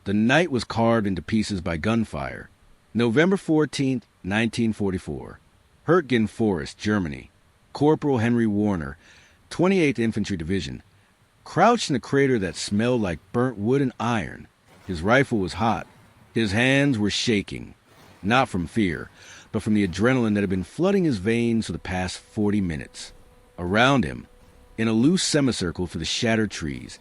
The night was carved into pieces by gunfire. November 14th, 1944. Hürtgen Forest, Germany. Corporal Henry Warner, 28th Infantry Division, crouched in a crater that smelled like burnt wood and iron. His rifle was hot. His hands were shaking, not from fear, but from the adrenaline that had been flooding his veins for the past 40 minutes. Around him, in a loose semicircle through the shattered trees,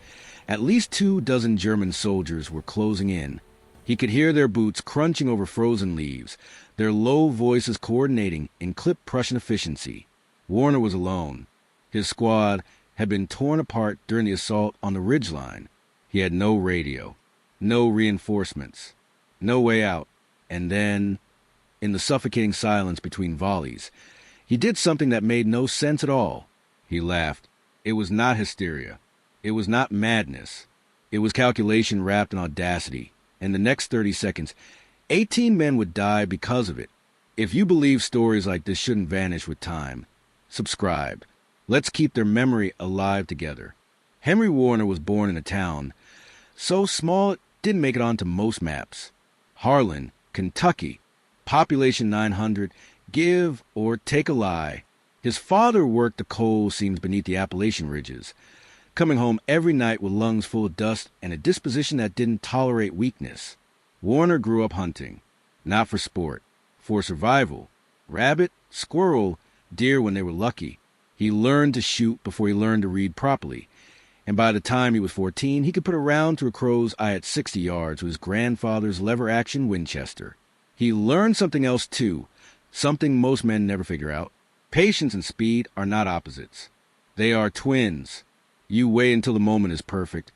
at least 24 German soldiers were closing in. He could hear their boots crunching over frozen leaves, their low voices coordinating in clipped Prussian efficiency. Warner was alone. His squad had been torn apart during the assault on the ridgeline. He had no radio, no reinforcements, no way out. And then, in the suffocating silence between volleys, he did something that made no sense at all. He laughed. It was not hysteria. It was not madness. It was calculation wrapped in audacity. In the next 30 seconds, 18 men would die because of it. If you believe stories like this shouldn't vanish with time, subscribe. Let's keep their memory alive together. Henry Warner was born in a town so small it didn't make it onto most maps. Harlan, Kentucky, population 900, give or take a lie. His father worked the coal seams beneath the Appalachian ridges, coming home every night with lungs full of dust and a disposition that didn't tolerate weakness. Warner grew up hunting, not for sport, for survival. Rabbit, squirrel, deer when they were lucky. He learned to shoot before he learned to read properly, and by the time he was 14, he could put a round through a crow's eye at 60 yards with his grandfather's lever-action Winchester. He learned something else, too, something most men never figure out. Patience and speed are not opposites. They are twins. You wait until the moment is perfect,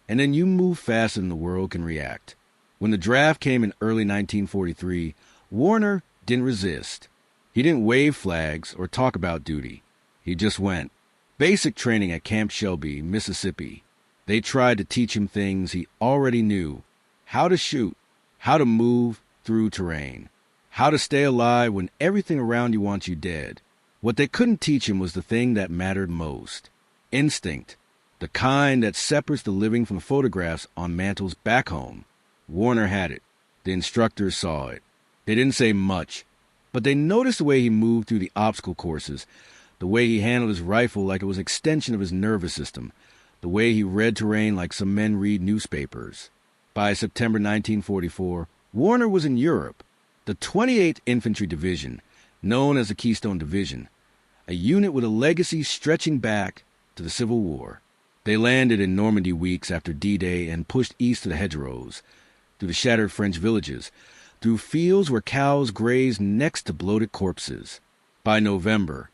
and then you move faster than the world can react. When the draft came in early 1943, Warner didn't resist. He didn't wave flags or talk about duty. He just went. Basic training at Camp Shelby, Mississippi. They tried to teach him things he already knew. How to shoot, how to move through terrain, how to stay alive when everything around you wants you dead. What they couldn't teach him was the thing that mattered most. Instinct, the kind that separates the living from the photographs on mantles back home. Warner had it. The instructors saw it. They didn't say much, but they noticed the way he moved through the obstacle courses, the way he handled his rifle like it was an extension of his nervous system, the way he read terrain like some men read newspapers. By September 1944, Warner was in Europe. The 28th Infantry Division, known as the Keystone Division, a unit with a legacy stretching back to the Civil War. They landed in Normandy weeks after D-Day and pushed east to the hedgerows, through the shattered French villages, through fields where cows grazed next to bloated corpses. By November,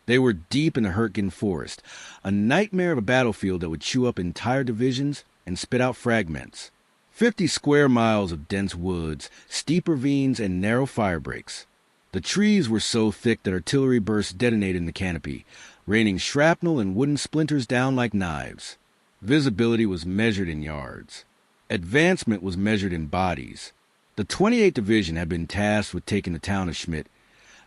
they were deep in the Hürtgen Forest, a nightmare of a battlefield that would chew up entire divisions and spit out fragments. 50 square miles of dense woods, steep ravines, and narrow fire breaks. The trees were so thick that artillery bursts detonated in the canopy, raining shrapnel and wooden splinters down like knives. Visibility was measured in yards. Advancement was measured in bodies. The 28th Division had been tasked with taking the town of Schmidt,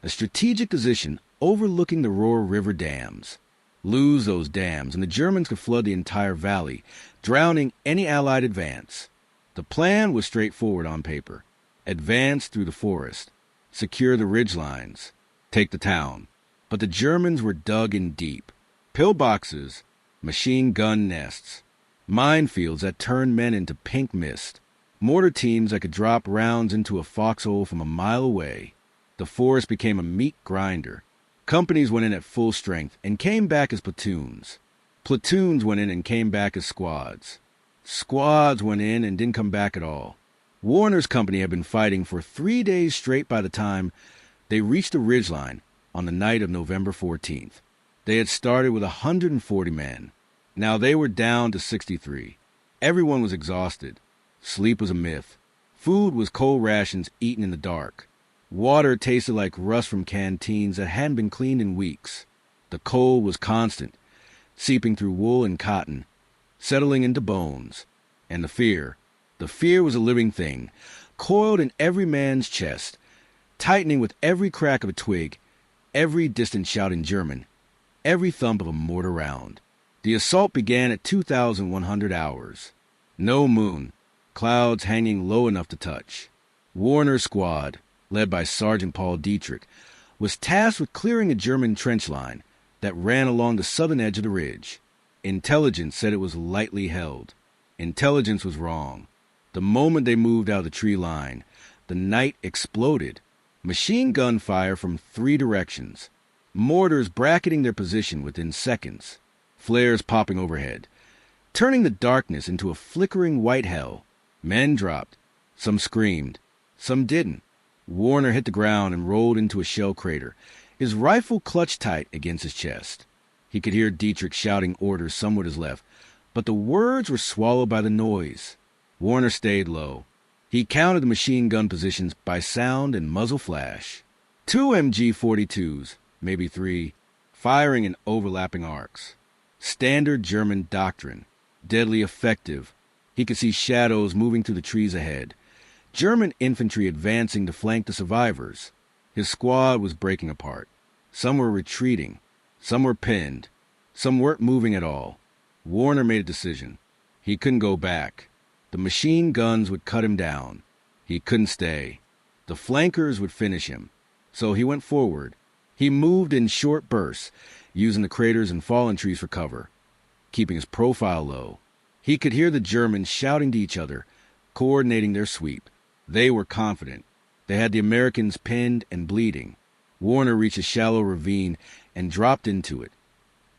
a strategic position overlooking the Rohr River dams. Lose those dams, and the Germans could flood the entire valley, drowning any Allied advance. The plan was straightforward on paper. Advance through the forest, secure the ridgelines, take the town. But the Germans were dug in deep. Pillboxes, machine gun nests, minefields that turned men into pink mist, mortar teams that could drop rounds into a foxhole from a mile away. The forest became a meat grinder. Companies went in at full strength and came back as platoons. Platoons went in and came back as squads. Squads went in and didn't come back at all. Warner's company had been fighting for 3 days straight by the time they reached the ridgeline on the night of November 14th. They had started with 140 men. Now they were down to 63. Everyone was exhausted. Sleep was a myth. Food was cold rations eaten in the dark. Water tasted like rust from canteens that hadn't been cleaned in weeks. The cold was constant, seeping through wool and cotton, settling into bones. And the fear was a living thing, coiled in every man's chest, tightening with every crack of a twig, every distant shout in German, every thump of a mortar round. The assault began at 2,100 hours. No moon, clouds hanging low enough to touch. Warner's squad, led by Sergeant Paul Dietrich, was tasked with clearing a German trench line that ran along the southern edge of the ridge. Intelligence said it was lightly held. Intelligence was wrong. The moment they moved out of the tree line, the night exploded. Machine gun fire from 3 directions. Mortars bracketing their position within seconds. Flares popping overhead, turning the darkness into a flickering white hell. Men dropped. Some screamed. Some didn't. Warner hit the ground and rolled into a shell crater, his rifle clutched tight against his chest. He could hear Dietrich shouting orders somewhere to his left, but the words were swallowed by the noise. Warner stayed low. He counted the machine gun positions by sound and muzzle flash. 2 MG-42s, maybe 3, firing in overlapping arcs. Standard German doctrine. Deadly effective. He could see shadows moving through the trees ahead. German infantry advancing to flank the survivors. His squad was breaking apart. Some were retreating. Some were pinned. Some weren't moving at all. Warner made a decision. He couldn't go back. The machine guns would cut him down. He couldn't stay. The flankers would finish him. So he went forward. He moved in short bursts, using the craters and fallen trees for cover, keeping his profile low. He could hear the Germans shouting to each other, coordinating their sweep. They were confident. They had the Americans pinned and bleeding. Warner reached a shallow ravine and dropped into it,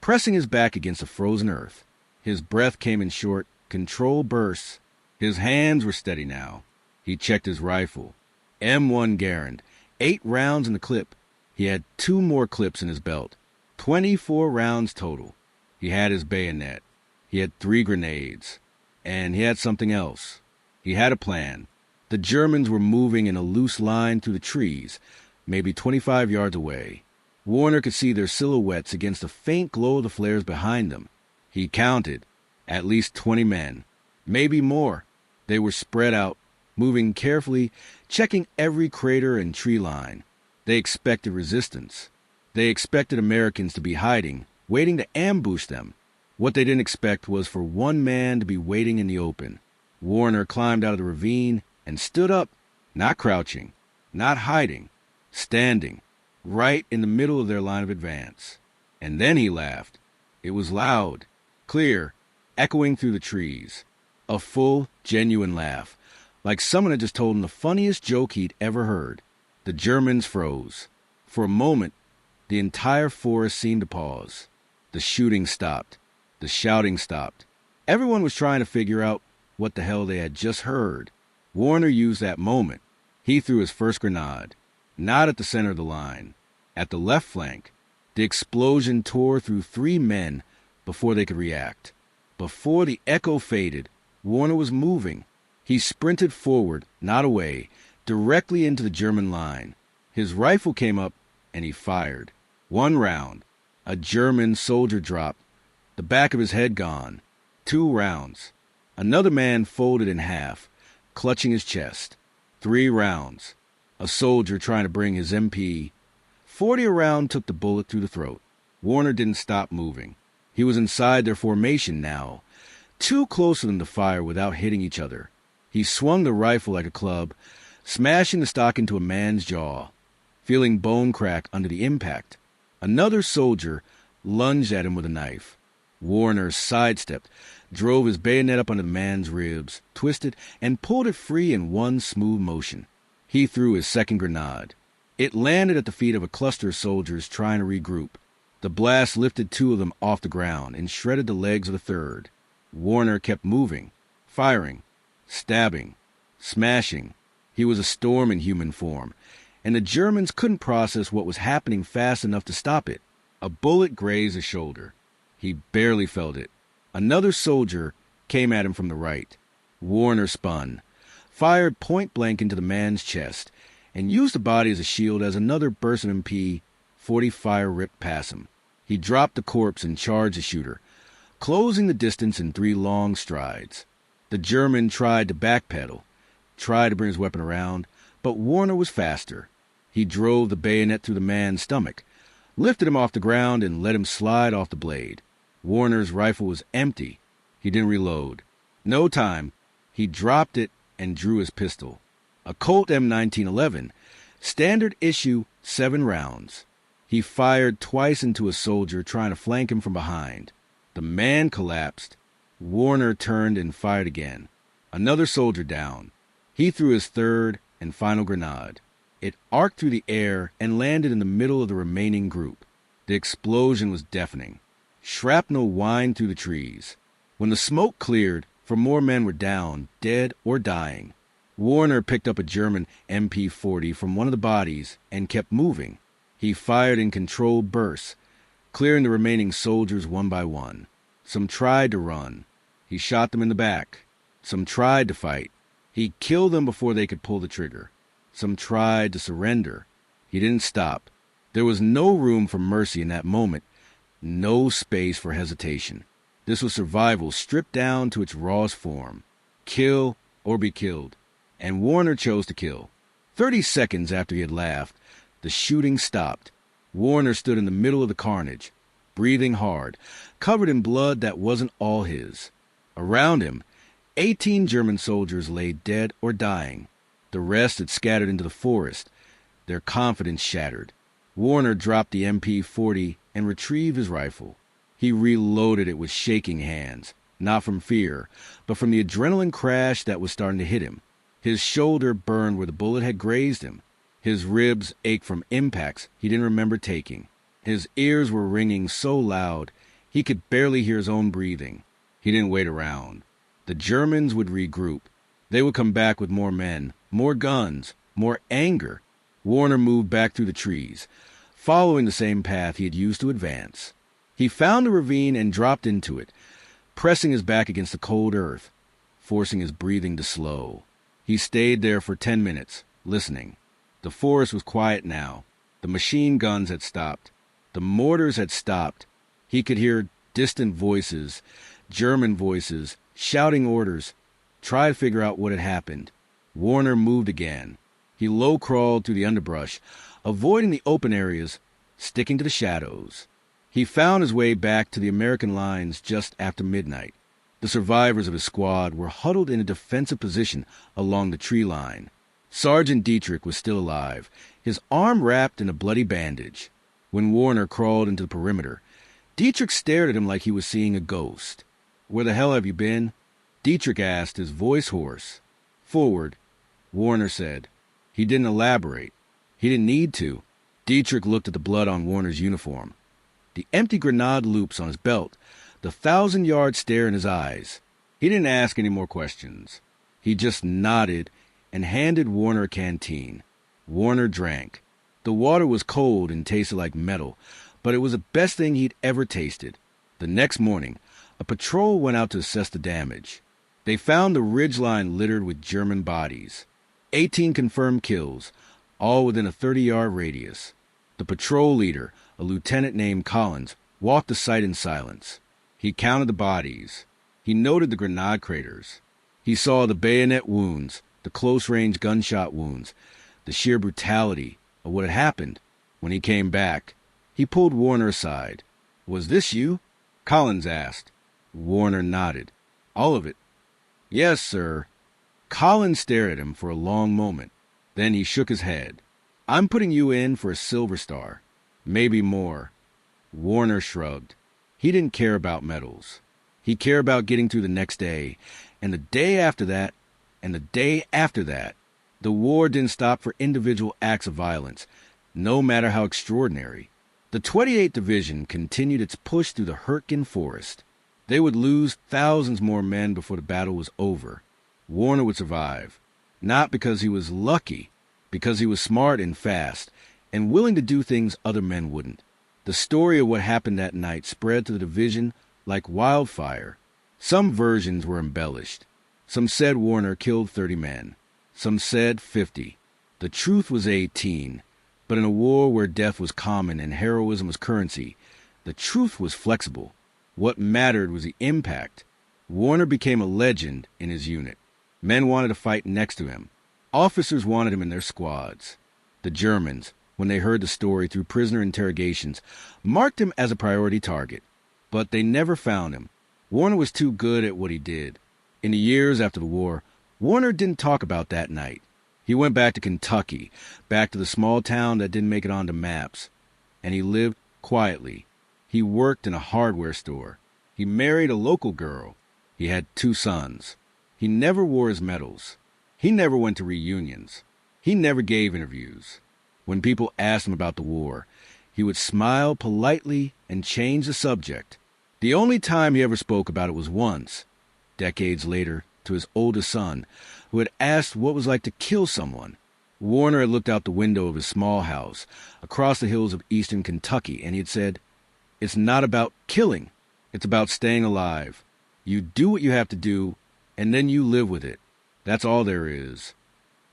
pressing his back against the frozen earth. His breath came in short, controlled bursts. His hands were steady now. He checked his rifle. M1 Garand, 8 rounds in the clip. He had 2 more clips in his belt. 24 rounds total. He had his bayonet. He had 3 grenades. And he had something else. He had a plan. The Germans were moving in a loose line through the trees, maybe 25 yards away. Warner could see their silhouettes against the faint glow of the flares behind them. He counted. At least 20 men. Maybe more. They were spread out, moving carefully, checking every crater and tree line. They expected resistance. They expected Americans to be hiding, waiting to ambush them. What they didn't expect was for one man to be waiting in the open. Warner climbed out of the ravine and stood up, not crouching, not hiding, standing, right in the middle of their line of advance. And then he laughed. It was loud, clear, echoing through the trees. A full, genuine laugh, like someone had just told him the funniest joke he'd ever heard. The Germans froze. For a moment, the entire forest seemed to pause. The shooting stopped. The shouting stopped. Everyone was trying to figure out what the hell they had just heard. Warner used that moment. He threw his first grenade. Not at the center of the line. At the left flank. The explosion tore through 3 men before they could react. Before the echo faded, Warner was moving. He sprinted forward, not away, directly into the German line. His rifle came up, and he fired. 1 round. A German soldier dropped, the back of his head gone. 2 rounds. Another man folded in half, clutching his chest. 3 rounds. A soldier trying to bring his MP. 40 around took the bullet through the throat. Warner didn't stop moving. He was inside their formation now, too close for them to fire without hitting each other. He swung the rifle like a club, smashing the stock into a man's jaw, feeling bone crack under the impact. Another soldier lunged at him with a knife. Warner sidestepped, drove his bayonet up under the man's ribs, twisted, and pulled it free in one smooth motion. He threw his second grenade. It landed at the feet of a cluster of soldiers trying to regroup. The blast lifted 2 of them off the ground and shredded the legs of the third. Warner kept moving, firing, stabbing, smashing. He was a storm in human form, and the Germans couldn't process what was happening fast enough to stop it. A bullet grazed his shoulder. He barely felt it. Another soldier came at him from the right. Warner spun, fired point blank into the man's chest, and used the body as a shield as another burst of MP-40 fire ripped past him. He dropped the corpse and charged the shooter, closing the distance in 3 long strides. The German tried to backpedal, tried to bring his weapon around, but Warner was faster. He drove the bayonet through the man's stomach, lifted him off the ground, and let him slide off the blade. Warner's rifle was empty. He didn't reload. No time. He dropped it and drew his pistol. A Colt M1911, standard issue, 7 rounds. He fired twice into a soldier trying to flank him from behind. The man collapsed. Warner turned and fired again. Another soldier down. He threw his third and final grenade. It arced through the air and landed in the middle of the remaining group. The explosion was deafening. Shrapnel whined through the trees. When the smoke cleared, 4 more men were down, dead or dying. Warner picked up a German MP-40 from one of the bodies and kept moving. He fired in controlled bursts, clearing the remaining soldiers one by one. Some tried to run. He shot them in the back. Some tried to fight. He killed them before they could pull the trigger. Some tried to surrender. He didn't stop. There was no room for mercy in that moment, no space for hesitation. This was survival stripped down to its rawest form. Kill or be killed. And Warner chose to kill. 30 seconds after he had laughed, the shooting stopped. Warner stood in the middle of the carnage, breathing hard, covered in blood that wasn't all his. Around him, 18 German soldiers lay dead or dying. The rest had scattered into the forest, their confidence shattered. Warner dropped the MP-40 and retrieved his rifle. He reloaded it with shaking hands, not from fear, but from the adrenaline crash that was starting to hit him. His shoulder burned where the bullet had grazed him. His ribs ached from impacts he didn't remember taking. His ears were ringing so loud he could barely hear his own breathing. He didn't wait around. The Germans would regroup. They would come back with more men, more guns, more anger. Warner moved back through the trees, following the same path he had used to advance. He found a ravine and dropped into it, pressing his back against the cold earth, forcing his breathing to slow. He stayed there for 10 minutes, listening. The forest was quiet now. The machine guns had stopped. The mortars had stopped. He could hear distant voices, German voices, shouting orders. Try to figure out what had happened. Warner moved again. He low-crawled through the underbrush, avoiding the open areas, sticking to the shadows. He found his way back to the American lines just after midnight. The survivors of his squad were huddled in a defensive position along the tree line. Sergeant Dietrich was still alive, his arm wrapped in a bloody bandage. When Warner crawled into the perimeter, Dietrich stared at him like he was seeing a ghost. "Where the hell have you been?" Dietrich asked, his voice hoarse. "Forward," Warner said. He didn't elaborate. He didn't need to. Dietrich looked at the blood on Warner's uniform, the empty grenade loops on his belt, the 1,000-yard stare in his eyes. He didn't ask any more questions. He just nodded and handed Warner a canteen. Warner drank. The water was cold and tasted like metal, but it was the best thing he'd ever tasted. The next morning, a patrol went out to assess the damage. They found the ridgeline littered with German bodies. 18 confirmed kills, all within a 30-yard radius. The patrol leader, a lieutenant named Collins, walked the site in silence. He counted the bodies. He noted the grenade craters. He saw the bayonet wounds, the close-range gunshot wounds, the sheer brutality of what had happened. When he came back, he pulled Warner aside. "Was this you?" Collins asked. Warner nodded. "All of it?" "Yes, sir." Collins stared at him for a long moment. Then he shook his head. "I'm putting you in for a Silver Star. Maybe more." Warner shrugged. He didn't care about medals. He cared about getting through the next day, and the day after that, and the day after that. The war didn't stop for individual acts of violence, no matter how extraordinary. The 28th Division continued its push through the Hürtgen Forest. They would lose thousands more men before the battle was over. Warner would survive, not because he was lucky, because he was smart and fast, and willing to do things other men wouldn't. The story of what happened that night spread to the division like wildfire. Some versions were embellished. Some said Warner killed 30 men. Some said 50. The truth was 18. But in a war where death was common and heroism was currency, the truth was flexible. What mattered was the impact. Warner became a legend in his unit. Men wanted to fight next to him. Officers wanted him in their squads. The Germans, when they heard the story through prisoner interrogations, marked him as a priority target. But they never found him. Warner was too good at what he did. In the years after the war, Warner didn't talk about that night. He went back to Kentucky, back to the small town that didn't make it onto maps. And he lived quietly. He worked in a hardware store. He married a local girl. He had 2 sons. He never wore his medals. He never went to reunions. He never gave interviews. When people asked him about the war, he would smile politely and change the subject. The only time he ever spoke about it was once, decades later, to his oldest son, who had asked what it was like to kill someone. Warner had looked out the window of his small house across the hills of eastern Kentucky, and he had said, "It's not about killing. It's about staying alive. You do what you have to do, and then you live with it. That's all there is."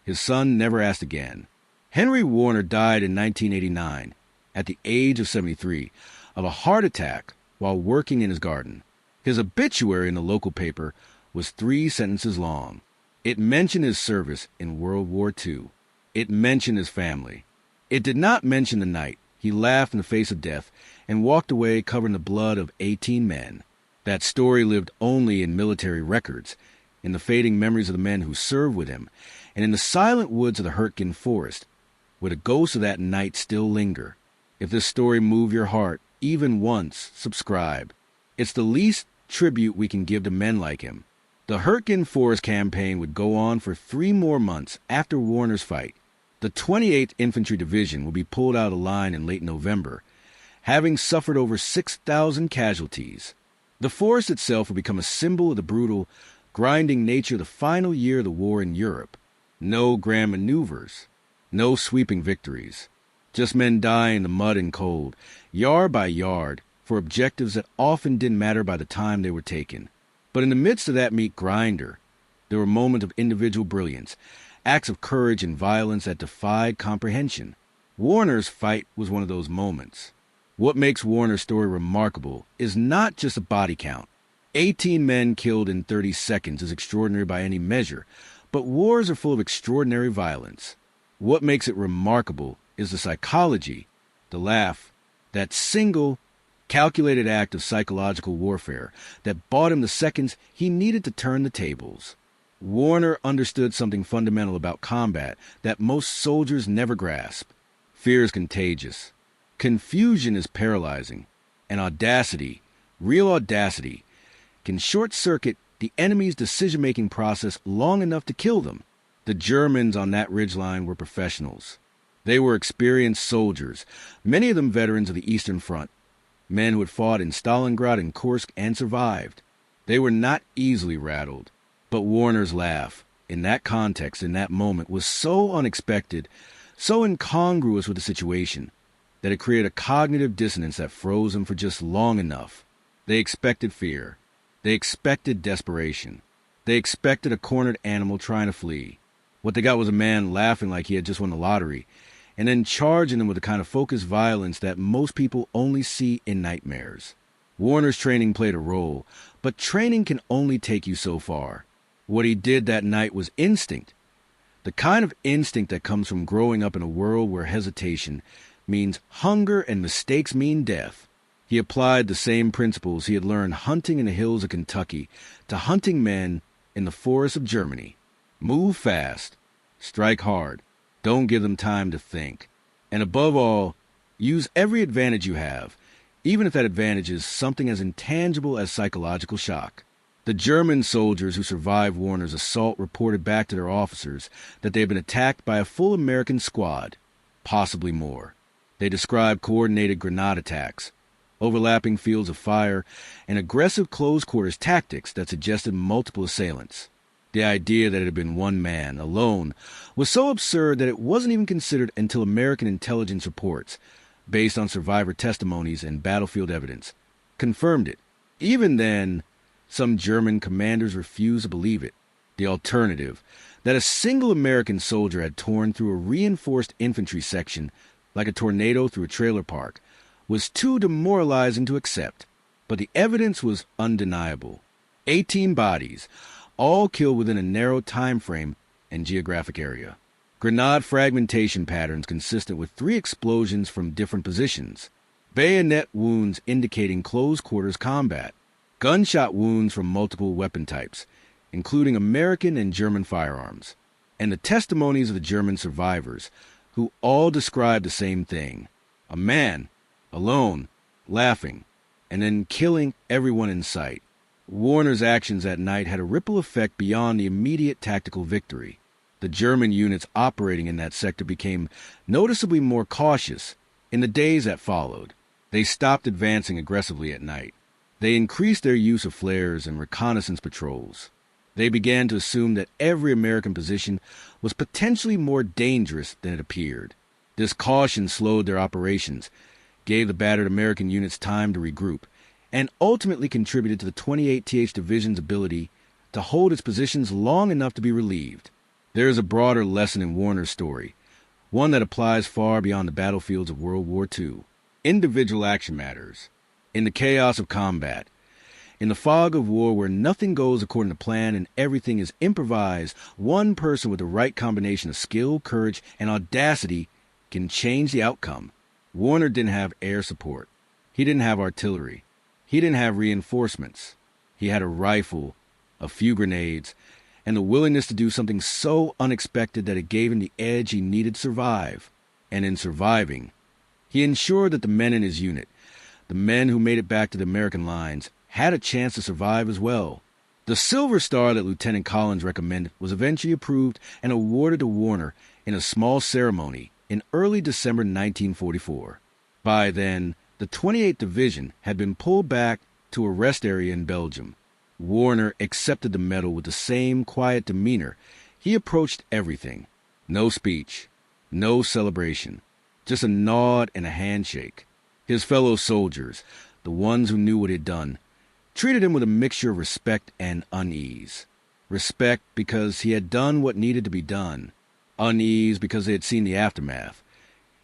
His son never asked again. Henry Warner died in 1989, at the age of 73, of a heart attack while working in his garden. His obituary in the local paper was 3 sentences long. It mentioned his service in World War II. It mentioned his family. It did not mention the night he laughed in the face of death and walked away covered in the blood of 18 men. That story lived only in military records, in the fading memories of the men who served with him, and in the silent woods of the Hürtgen Forest, where the ghosts of that night still linger. If this story moved your heart even once, subscribe. It's the least tribute we can give to men like him. The Hürtgen Forest campaign would go on for 3 more months after Warner's fight. The 28th Infantry Division would be pulled out of line in late November, having suffered over 6,000 casualties. The forest itself would become a symbol of the brutal, grinding nature of the final year of the war in Europe. No grand maneuvers, no sweeping victories. Just men dying in the mud and cold, yard by yard, for objectives that often didn't matter by the time they were taken. But in the midst of that meat grinder, there were moments of individual brilliance, acts of courage and violence that defied comprehension. Warner's fight was one of those moments. What makes Warner's story remarkable is not just a body count. 18 men killed in 30 seconds is extraordinary by any measure, but wars are full of extraordinary violence. What makes it remarkable is the psychology, the laugh, that single, calculated act of psychological warfare that bought him the seconds he needed to turn the tables. Warner understood something fundamental about combat that most soldiers never grasp. Fear is contagious. Confusion is paralyzing. And audacity, real audacity, can short-circuit the enemy's decision-making process long enough to kill them. The Germans on that ridgeline were professionals. They were experienced soldiers, many of them veterans of the Eastern Front, men who had fought in Stalingrad and Kursk and survived. They were not easily rattled. But Warner's laugh, in that context, in that moment, was so unexpected, so incongruous with the situation, that it created a cognitive dissonance that froze them for just long enough. They expected fear. They expected desperation. They expected a cornered animal trying to flee. What they got was a man laughing like he had just won the lottery, and then charging them with the kind of focused violence that most people only see in nightmares. Warner's training played a role, but training can only take you so far. What he did that night was instinct, the kind of instinct that comes from growing up in a world where hesitation means hunger and mistakes mean death. He applied the same principles he had learned hunting in the hills of Kentucky to hunting men in the forests of Germany. Move fast, strike hard, don't give them time to think. And above all, use every advantage you have, even if that advantage is something as intangible as psychological shock. The German soldiers who survived Warner's assault reported back to their officers that they had been attacked by a full American squad, possibly more. They described coordinated grenade attacks, overlapping fields of fire, and aggressive close-quarters tactics that suggested multiple assailants. The idea that it had been one man, alone, was so absurd that it wasn't even considered until American intelligence reports, based on survivor testimonies and battlefield evidence, confirmed it. Even then, some German commanders refused to believe it. The alternative, that a single American soldier had torn through a reinforced infantry section like a tornado through a trailer park, was too demoralizing to accept. But the evidence was undeniable. 18 bodies, all killed within a narrow time frame and geographic area. Grenade fragmentation patterns consistent with 3 explosions from different positions. Bayonet wounds indicating close-quarters combat. Gunshot wounds from multiple weapon types. including American and German firearms, and the testimonies of the German survivors, who all described the same thing: a man, alone, laughing, and then killing everyone in sight. Warner's actions that night had a ripple effect beyond the immediate tactical victory. The German units operating in that sector became noticeably more cautious in the days that followed. They stopped advancing aggressively at night. They increased their use of flares and reconnaissance patrols. They began to assume that every American position was potentially more dangerous than it appeared. This caution slowed their operations, gave the battered American units time to regroup, and ultimately contributed to the 28th Division's ability to hold its positions long enough to be relieved. There is a broader lesson in Warner's story, one that applies far beyond the battlefields of World War II. Individual action matters. In the chaos of combat, in the fog of war where nothing goes according to plan and everything is improvised, one person with the right combination of skill, courage, and audacity can change the outcome. Warner didn't have air support. He didn't have artillery. He didn't have reinforcements. He had a rifle, a few grenades, and the willingness to do something so unexpected that it gave him the edge he needed to survive. And in surviving, he ensured that the men in his unit, the men who made it back to the American lines, had a chance to survive as well. The Silver Star that Lieutenant Collins recommended was eventually approved and awarded to Warner in a small ceremony in early December 1944. By then, the 28th Division had been pulled back to a rest area in Belgium. Warner accepted the medal with the same quiet demeanor. He approached everything. No speech, no celebration, just a nod and a handshake. His fellow soldiers, the ones who knew what he'd done, treated him with a mixture of respect and unease. Respect because he had done what needed to be done. Unease because they had seen the aftermath.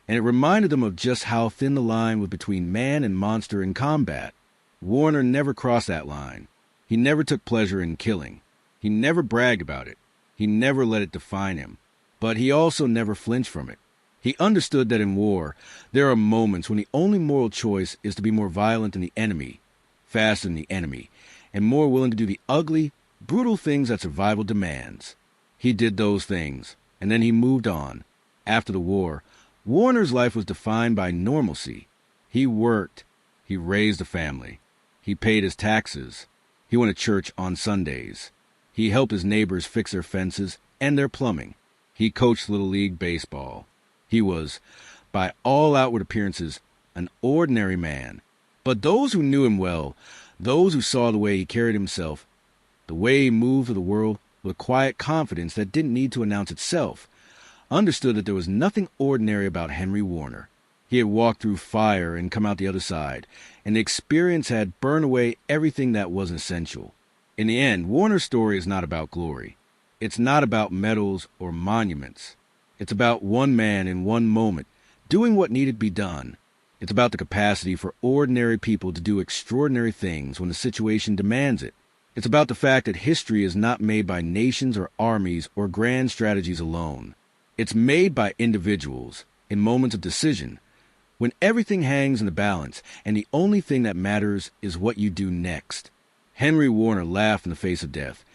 And it reminded them of just how thin the line was between man and monster in combat. Warner never crossed that line. He never took pleasure in killing. He never bragged about it. He never let it define him. But he also never flinched from it. He understood that in war, there are moments when the only moral choice is to be more violent than the enemy, faster than the enemy, and more willing to do the ugly, brutal things that survival demands. He did those things, and then he moved on. After the war, Warner's life was defined by normalcy. He worked. He raised a family. He paid his taxes. He went to church on Sundays. He helped his neighbors fix their fences and their plumbing. He coached Little League baseball. He was, by all outward appearances, an ordinary man. But those who knew him well, those who saw the way he carried himself, the way he moved through the world with a quiet confidence that didn't need to announce itself, understood that there was nothing ordinary about Henry Warner. He had walked through fire and come out the other side, and the experience had burned away everything that wasn't essential. In the end, Warner's story is not about glory. It's not about medals or monuments. It's about one man in one moment doing what needed to be done. It's about the capacity for ordinary people to do extraordinary things when the situation demands it. It's about the fact that history is not made by nations or armies or grand strategies alone. It's made by individuals in moments of decision, when everything hangs in the balance and the only thing that matters is what you do next. Henry Warner laughed in the face of death,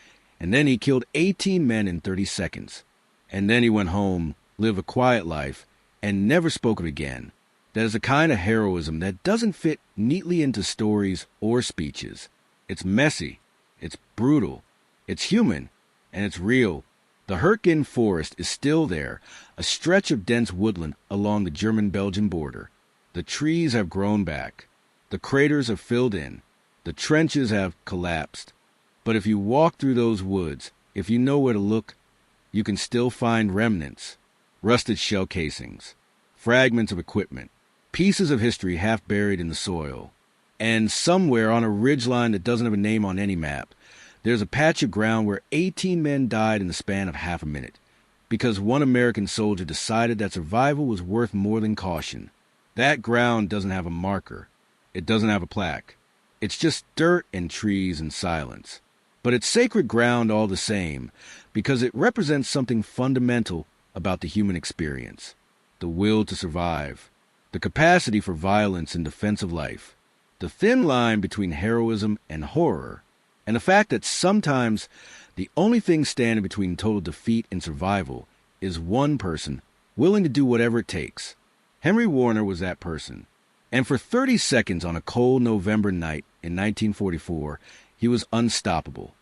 and then he killed 18 men in 30 seconds. And then he went home, lived a quiet life, and never spoke of it again. That is a kind of heroism that doesn't fit neatly into stories or speeches. It's messy, it's brutal, it's human, and it's real. The Hürtgen Forest is still there, a stretch of dense woodland along the German-Belgian border. The trees have grown back. The craters have filled in. The trenches have collapsed. But if you walk through those woods, if you know where to look, you can still find remnants, rusted shell casings, fragments of equipment, pieces of history half buried in the soil. And somewhere on a ridgeline that doesn't have a name on any map, there's a patch of ground where 18 men died in the span of half a minute, because one American soldier decided that survival was worth more than caution. That ground doesn't have a marker. It doesn't have a plaque. It's just dirt and trees and silence. But it's sacred ground all the same, because it represents something fundamental about the human experience: the will to survive, the capacity for violence in defense of life, the thin line between heroism and horror, and the fact that sometimes the only thing standing between total defeat and survival is one person willing to do whatever it takes. Henry Warner was that person. And for 30 seconds on a cold November night in 1944, he was unstoppable.